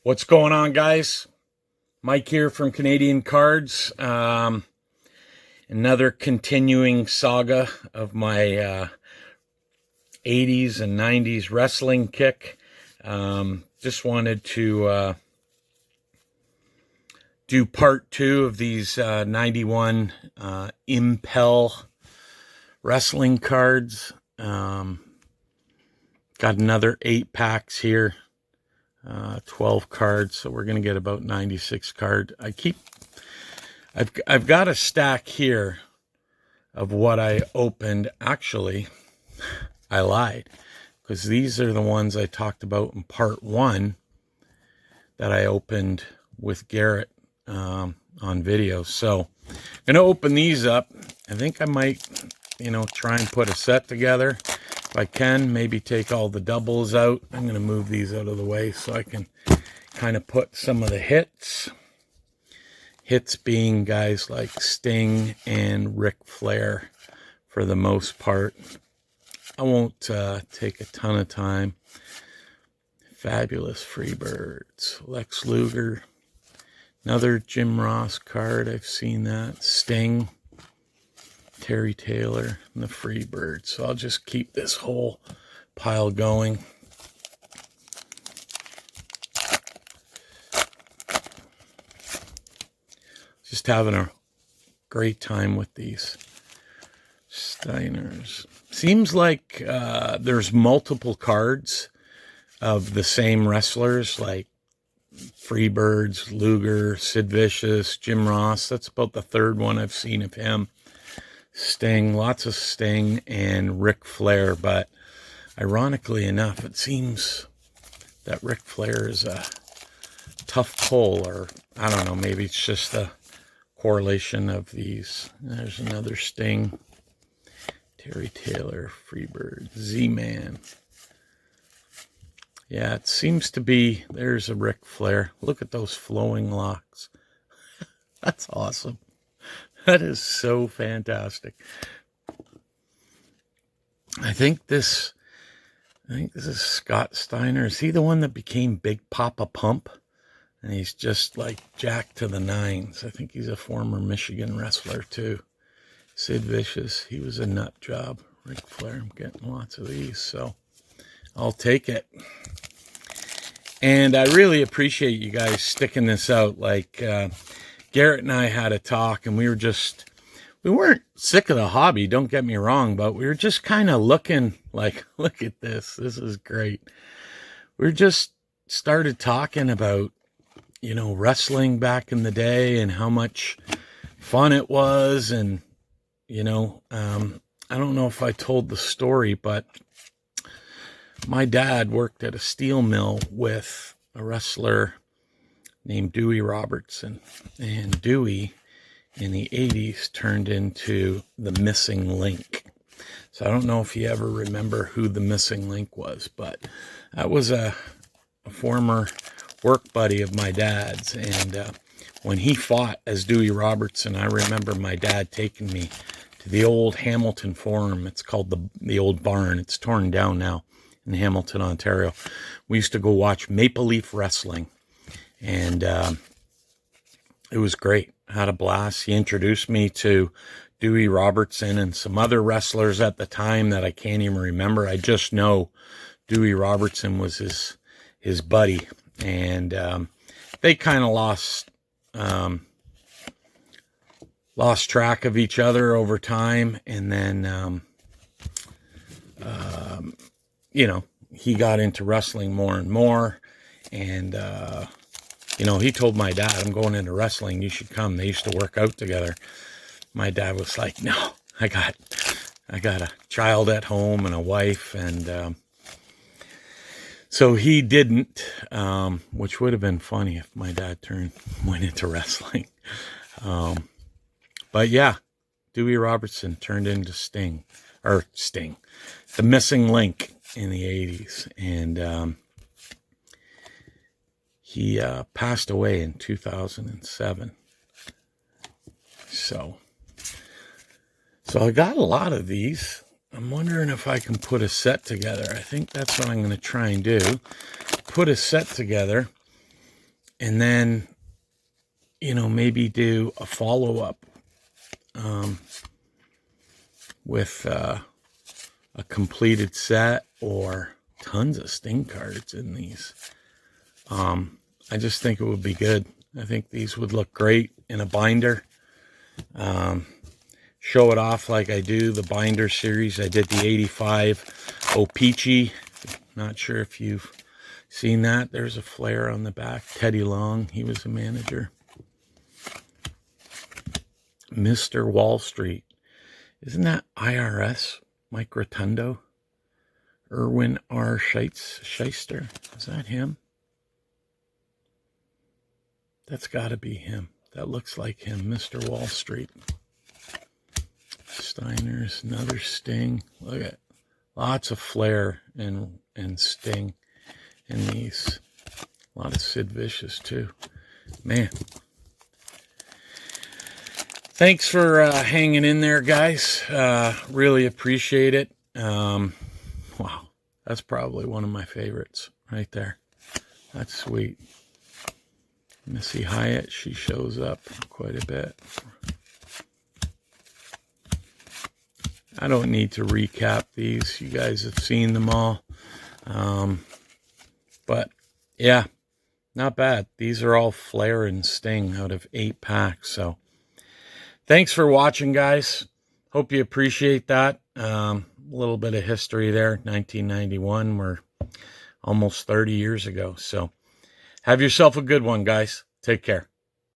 What's going on, guys? Mike here from Canadian Cards. Another continuing saga of my 80s and 90s wrestling kick. Just wanted to do part two of these 91 Impel wrestling cards. Got another 8 packs here. 12 cards, so we're gonna get about 96 card. I've got a stack here of what I opened. Actually, I lied, because these are the ones I talked about in part 1 that I opened with Garrett on video. So I'm gonna open these up. I think I might, try and put a set together. If I can, maybe take all the doubles out. I'm going to move these out of the way so I can kind of put some of the hits. Hits being guys like Sting and Ric Flair for the most part. I won't take a ton of time. Fabulous Freebirds. Lex Luger. Another Jim Ross card. I've seen that. Sting. Terry Taylor and the Freebird. So I'll just keep this whole pile going. Just having a great time with these Steiners. Seems like there's multiple cards of the same wrestlers, like Freebirds, Luger, Sid Vicious, Jim Ross. That's about the third one I've seen of him. Sting, lots of Sting and Ric Flair, but ironically enough, it seems that Ric Flair is a tough pull, or I don't know, maybe it's just the correlation of these. There's another Sting, Terry Taylor, Freebird, Z-Man. Yeah, it seems to be, there's a Ric Flair. Look at those flowing locks. That's awesome. That is so fantastic. I think this is Scott Steiner. Is he the one that became Big Papa Pump? And he's just like jacked to the nines. I think he's a former Michigan wrestler too. Sid Vicious, he was a nut job. Ric Flair, I'm getting lots of these, so I'll take it. And I really appreciate you guys sticking this out. Like, Garrett and I had a talk, and we weren't sick of the hobby, don't get me wrong, but we were just kind of looking like, look at this. This is great. We just started talking about, wrestling back in the day and how much fun it was. And, I don't know if I told the story, but my dad worked at a steel mill with a wrestler named Dewey Robertson, and Dewey in the 80s turned into the Missing Link. So I don't know if you ever remember who the Missing Link was, but that was a former work buddy of my dad's, and when he fought as Dewey Robertson, I remember my dad taking me to the old Hamilton Forum. It's called the old barn. It's torn down now in Hamilton, Ontario. We used to go watch Maple Leaf Wrestling. And it was great. I had a blast. He introduced me to Dewey Robertson and some other wrestlers at the time that I can't even remember. I just know Dewey Robertson was his buddy. And they kind of lost track of each other over time. And then, he got into wrestling more and more. And, he told my dad, I'm going into wrestling, you should come. They used to work out together. My dad was like, no, I got a child at home and a wife. And so he didn't, which would have been funny if my dad went into wrestling. But yeah, Dewey Robertson turned into Sting, the Missing Link in the 80s. And he passed away in 2007. So I got a lot of these. I'm wondering if I can put a set together. I think that's what I'm going to try and do. Put a set together. and then, maybe do a follow-up with a completed set or tons of Sting cards in these. I just think it would be good. I think these would look great in a binder. Show it off like I do the binder series. I did the 85 O-Pee-Chee. Not sure if you've seen that. There's a flare on the back. Teddy Long, he was the manager. Mr. Wall Street. Isn't that IRS? Mike Rotundo? Irwin R. Shyster? Is that him? That's got to be him. That looks like him, Mr. Wall Street. Steiner's, another Sting. Look at lots of flair and Sting in these. A lot of Sid Vicious too. Man. Thanks for hanging in there, guys. Really appreciate it. Wow. That's probably one of my favorites right there. That's sweet. Missy Hyatt, she shows up quite a bit. I don't need to recap these. You guys have seen them all. But yeah, not bad. These are all Flair and Sting out of 8 packs. So thanks for watching, guys. Hope you appreciate that. A little bit of history there. 1991, we're almost 30 years ago. So have yourself a good one, guys. Take care.